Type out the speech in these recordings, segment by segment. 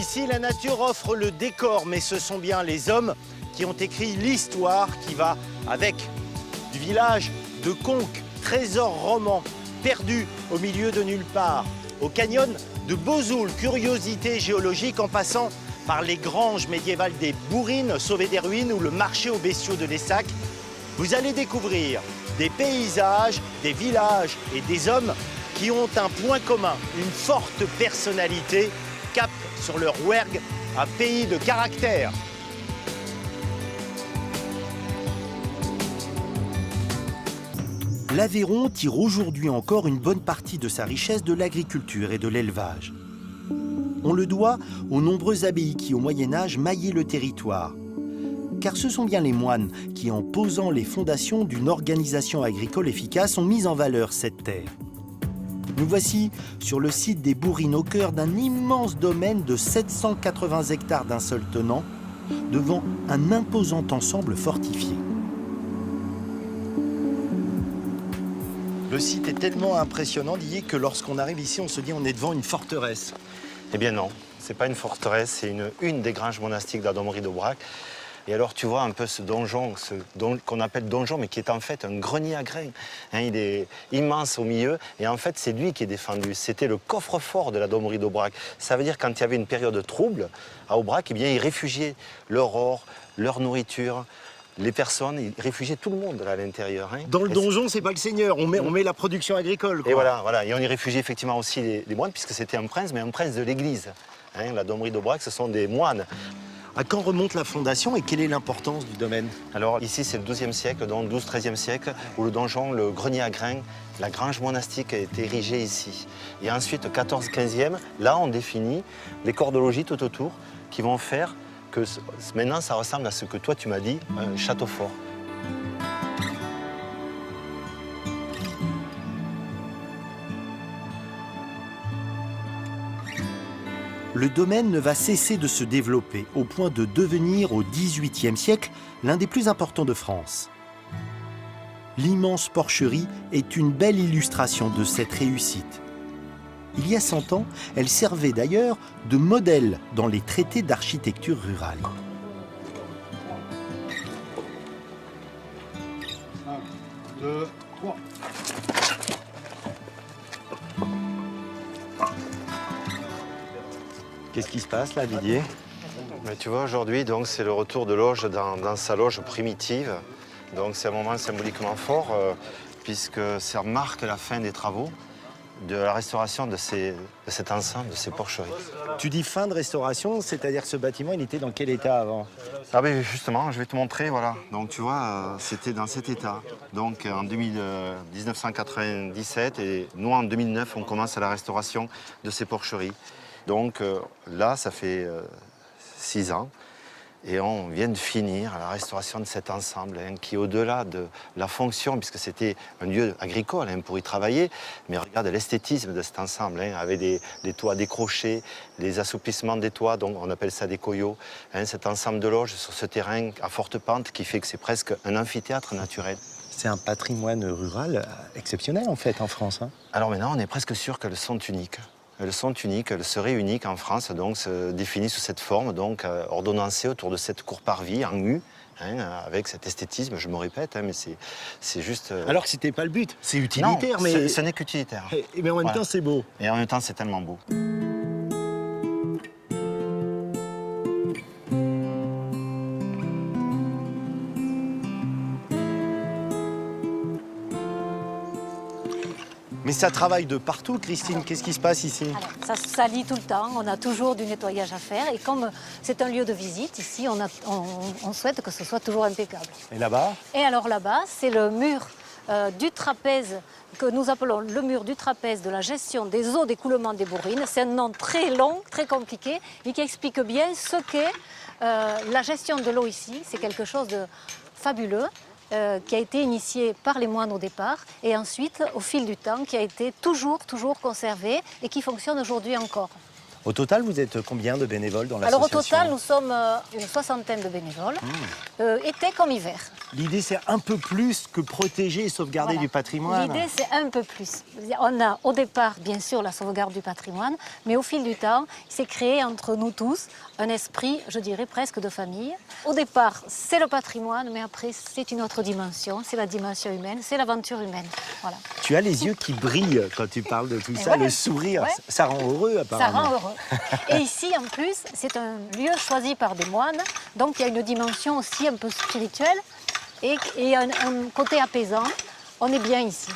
Ici, la nature offre le décor, mais ce sont bien les hommes qui ont écrit l'histoire qui va avec. Du village de Conques, trésor roman, perdu au milieu de nulle part, au canyon de Bozoul, curiosité géologique, en passant par les granges médiévales des Bourrines, sauvées des ruines, ou le marché aux bestiaux de Lessac, vous allez découvrir des paysages, des villages et des hommes qui ont un point commun, une forte personnalité, cap sur le Rouergue, un pays de caractère. L'Aveyron tire aujourd'hui encore une bonne partie de sa richesse de l'agriculture et de l'élevage. On le doit aux nombreuses abbayes qui, au Moyen-Âge, maillaient le territoire. Car ce sont bien les moines qui, en posant les fondations d'une organisation agricole efficace, ont mis en valeur cette terre. Nous voici sur le site des Bourrines, au cœur d'un immense domaine de 780 hectares d'un seul tenant, devant un imposant ensemble fortifié. Le site est tellement impressionnant, Didier, que lorsqu'on arrive ici, on se dit on est devant une forteresse. Eh bien non, c'est pas une forteresse, c'est une des granges monastiques de la Domerie d'Aubrac. Et alors tu vois un peu ce donjon, qu'on appelle donjon, mais qui est en fait un grenier à grains. Hein, il est immense au milieu, et en fait c'est lui qui est défendu. C'était le coffre-fort de la Domerie d'Aubrac. Ça veut dire quand il y avait une période trouble à Aubrac, eh bien ils réfugiaient leur or, leur nourriture. Les personnes, ils réfugiaient tout le monde là, à l'intérieur. Hein. Dans le donjon, c'est pas le seigneur, on met la production agricole. Quoi. Et voilà, et on y réfugiait effectivement aussi les moines, puisque c'était un prince, mais un prince de l'Église. Hein, la Domerie d'Aubrac, ce sont des moines. À quand remonte la fondation et quelle est l'importance du domaine? Alors ici, c'est le XIIe siècle, donc 12-13e siècle, où le donjon, le grenier à grains, la grange monastique a été érigée ici. Et ensuite, 14-15e, là, on définit les corps de logis tout autour qui vont faire que maintenant, ça ressemble à ce que toi, tu m'as dit, un château fort. Le domaine ne va cesser de se développer au point de devenir au XVIIIe siècle l'un des plus importants de France. L'immense porcherie est une belle illustration de cette réussite. Il y a 100 ans, elle servait d'ailleurs de modèle dans les traités d'architecture rurale. Un, deux, trois. Qu'est-ce qui se passe là, Didier? Mais tu vois, aujourd'hui, donc c'est le retour de Loge dans sa loge primitive. Donc c'est un moment symboliquement fort, puisque ça marque la fin des travaux de la restauration de cet ensemble, de ces porcheries. Tu dis fin de restauration, c'est-à-dire que ce bâtiment, il était dans quel état avant? Ah ben justement, je vais te montrer, voilà. Donc tu vois, c'était dans cet état. Donc en 1997, et nous en 2009, on commence à la restauration de ces porcheries. Donc là, ça fait 6 ans. Et on vient de finir la restauration de cet ensemble hein, qui, au-delà de la fonction, puisque c'était un lieu agricole hein, pour y travailler, mais regarde l'esthétisme de cet ensemble, hein, avec des toits décrochés, les assouplissements des toits, donc on appelle ça des coyots, hein, cet ensemble de loges sur ce terrain à forte pente qui fait que c'est presque un amphithéâtre naturel. C'est un patrimoine rural exceptionnel en fait en France. Hein. Alors maintenant, on est presque sûr qu'elles sont uniques. Elles sont uniques, elles seraient uniques en France, donc se définies sous cette forme, donc ordonnancées autour de cette cour-parvis en U, hein, avec cet esthétisme, je me répète, hein, mais c'est juste... Alors que c'était pas le but, c'est utilitaire, non, mais... ce n'est qu'utilitaire. Mais en même temps, c'est beau. Et en même temps, c'est tellement beau. Mais ça travaille de partout, Christine. Qu'est-ce qui se passe ici? Alors, ça se salit tout le temps, on a toujours du nettoyage à faire. Et comme c'est un lieu de visite, ici, on souhaite que ce soit toujours impeccable. Et là-bas? Et alors là-bas, c'est le mur du trapèze, que nous appelons le mur du trapèze de la gestion des eaux d'écoulement des Bourrines. C'est un nom très long, très compliqué, mais qui explique bien ce qu'est la gestion de l'eau ici. C'est quelque chose de fabuleux. Qui a été initié par les moines au départ et ensuite, au fil du temps, qui a été toujours conservé et qui fonctionne aujourd'hui encore. Au total, vous êtes combien de bénévoles dans l'association? Alors au total, nous sommes une 60aine de bénévoles, été comme hiver. l'idée c'est un peu plus que protéger et sauvegarder Voilà. du patrimoine. L'idée, c'est un peu plus. On a au départ, bien sûr, la sauvegarde du patrimoine, mais au fil du temps, il s'est créé entre nous tous un esprit, je dirais, presque de famille. Au départ, c'est le patrimoine, mais après, c'est une autre dimension, c'est la dimension humaine, c'est l'aventure humaine. Voilà. Tu as les yeux qui brillent quand tu parles de tout ça, ouais. le sourire, Ouais. ça rend heureux Ça apparemment. rend heureux. Et ici, en plus, c'est un lieu choisi par des moines, donc il y a une dimension aussi un peu spirituelle et un côté apaisant. On est bien ici.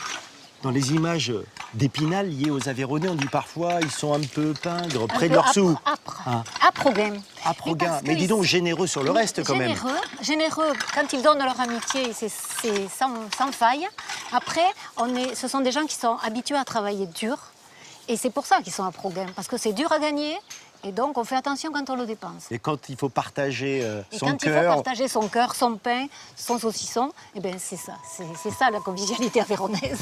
Dans les images d'Épinal liées aux Aveyronnais, on dit parfois ils sont un peu pingres, près de Un leur peu sous. âpre, Ah. âpre au gain. Aprogain. parce que Mais dis donc, ici- généreux sur le reste quand même. Généreux, quand ils donnent leur amitié, c'est sans faille. Après, ce sont des gens qui sont habitués à travailler dur. Et c'est pour ça qu'ils sont à pro-gain, parce que c'est dur à gagner. Et donc, on fait attention quand on le dépense. Et quand il faut partager Et son quand il faut cœur, partager son cœur, son pain, son saucisson, eh ben c'est ça. C'est ça la convivialité avéronnaise.